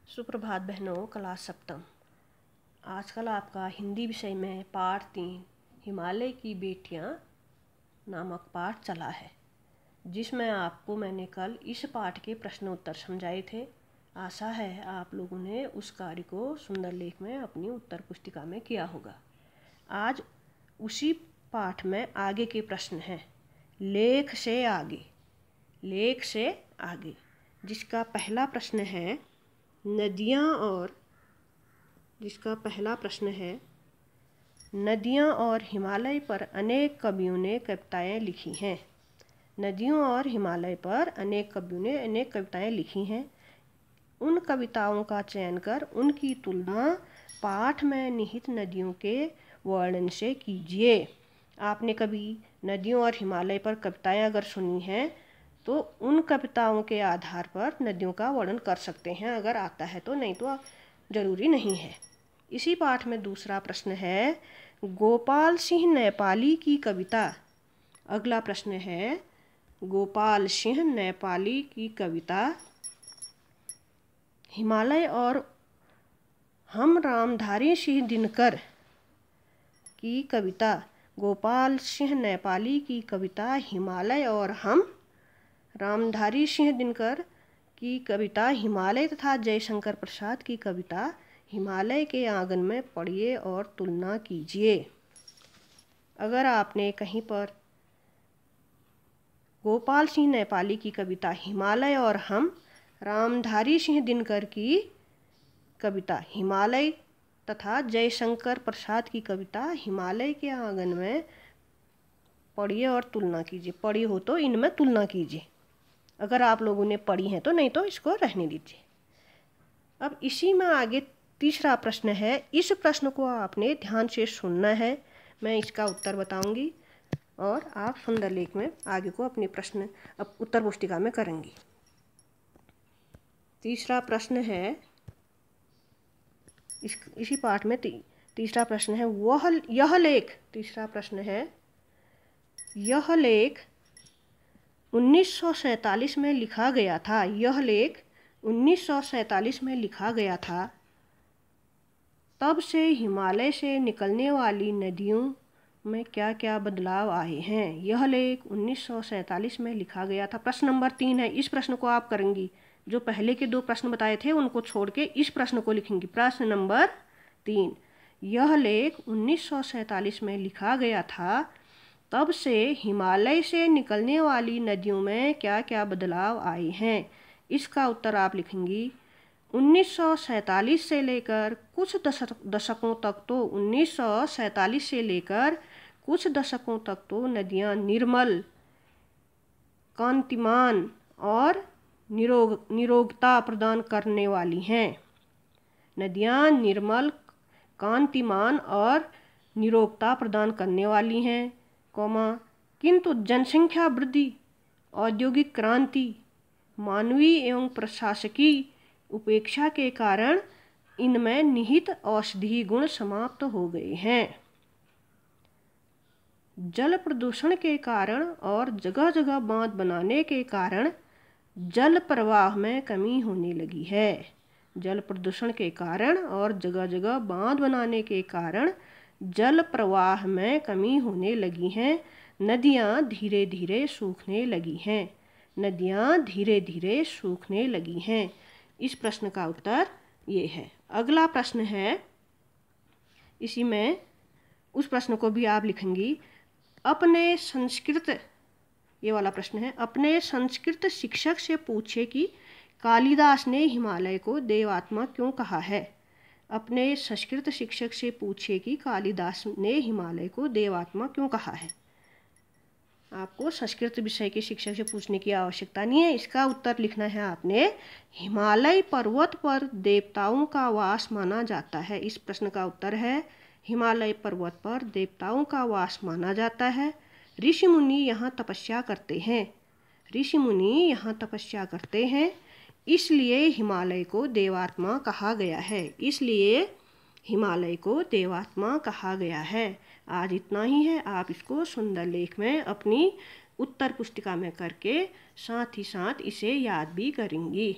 सुप्रभात बहनों, क्लास सप्तम। आजकल आपका हिंदी विषय में पाठ 3 हिमालय की बेटियां नामक पाठ चला है, जिसमें आपको मैंने कल इस पाठ के प्रश्न उत्तर समझाए थे। आशा है आप लोगों ने उस कार्य को सुंदर लेख में अपनी उत्तर पुस्तिका में किया होगा। आज उसी पाठ में आगे के प्रश्न हैं। लेख से आगे, लेख से आगे, जिसका पहला प्रश्न है नदियाँ और हिमालय पर अनेक कवियों ने कविताएं लिखी हैं। नदियों और हिमालय पर अनेक कवियों ने अनेक कविताएं लिखी हैं। उन कविताओं का चयन कर उनकी तुलना पाठ में निहित नदियों के वर्णन से कीजिए। आपने कभी नदियों और हिमालय पर कविताएं अगर सुनी हैं तो उन कविताओं के आधार पर नदियों का वर्णन कर सकते हैं, अगर आता है तो, नहीं तो ज़रूरी नहीं है। इसी पाठ में दूसरा प्रश्न है गोपाल सिंह नेपाली की कविता। अगला प्रश्न है गोपाल सिंह नेपाली की कविता हिमालय और हम रामधारी सिंह दिनकर की कविता। गोपाल सिंह नेपाली की कविता हिमालय और हम रामधारी सिंह दिनकर की कविता हिमालय तथा जयशंकर प्रसाद की कविता हिमालय के आंगन में पढ़िए और तुलना कीजिए। अगर आपने कहीं पर गोपाल सिंह नेपाली की कविता हिमालय और हम रामधारी सिंह दिनकर की कविता हिमालय तथा जयशंकर प्रसाद की कविता हिमालय के आंगन में पढ़िए और तुलना कीजिए, पढ़ी हो तो इनमें तुलना कीजिए। अगर आप लोगों ने पढ़ी हैं तो, नहीं तो इसको रहने दीजिए। अब इसी में आगे तीसरा प्रश्न है। इस प्रश्न को आपने ध्यान से सुनना है, मैं इसका उत्तर बताऊंगी और आप सुंदर लेख में आगे को अपने प्रश्न उत्तर पुस्तिका में करेंगी। तीसरा प्रश्न है, इसी पाठ में तीसरा प्रश्न है यह लेख। तीसरा प्रश्न है यह लेख 1947 में लिखा गया था। यह लेख 1947 में लिखा गया था। तब से हिमालय से निकलने वाली नदियों में क्या क्या बदलाव आए हैं। यह लेख 1947 में लिखा गया था। प्रश्न नंबर 3 है। इस प्रश्न को आप करेंगी। जो पहले के 2 प्रश्न बताए थे उनको छोड़ के इस प्रश्न को लिखेंगी। प्रश्न नंबर 3, यह लेख 1947 में लिखा गया था। तब से हिमालय से निकलने वाली नदियों में क्या क्या बदलाव आए हैं। इसका उत्तर आप लिखेंगी 1947 से लेकर कुछ दशकों तक तो 1947 से लेकर कुछ दशकों तक तो नदियाँ निर्मल, कांतिमान और निरोगता प्रदान करने वाली हैं। नदियाँ निर्मल, कांतिमान और निरोगता प्रदान करने वाली हैं, किंतु जनसंख्या वृद्धि, औद्योगिक क्रांति, मानवीय एवं प्रशासकीय उपेक्षा के कारण इनमें निहित औषधीय गुण समाप्त हो गए हैं। जल प्रदूषण के कारण और जगह जगह बांध बनाने के कारण जल प्रवाह में कमी होने लगी है। जल प्रदूषण के कारण और जगह जगह बांध बनाने के कारण जल प्रवाह में कमी होने लगी है। नदियाँ धीरे धीरे सूखने लगी हैं। नदियाँ धीरे धीरे सूखने लगी हैं। इस प्रश्न का उत्तर ये है। अगला प्रश्न है, इसी में उस प्रश्न को भी आप लिखेंगी। अपने संस्कृत, ये वाला प्रश्न है, अपने संस्कृत शिक्षक से पूछे कि कालिदास ने हिमालय को देवात्मा क्यों कहा है। अपने संस्कृत शिक्षक से पूछे कि कालिदास ने हिमालय को देवात्मा क्यों कहा है। आपको संस्कृत विषय के शिक्षक से पूछने की आवश्यकता नहीं है। इसका उत्तर लिखना है आपने हिमालय पर्वत पर देवताओं का वास माना जाता है। इस प्रश्न का उत्तर है हिमालय पर्वत पर देवताओं का वास माना जाता है। ऋषि मुनि यहाँ तपस्या करते हैं। ऋषि मुनि यहाँ तपस्या करते हैं, इसलिए हिमालय को देवात्मा कहा गया है। इसलिए हिमालय को देवात्मा कहा गया है। आज इतना ही है। आप इसको सुंदर लेख में अपनी उत्तर पुस्तिका में करके साथ ही साथ इसे याद भी करेंगी।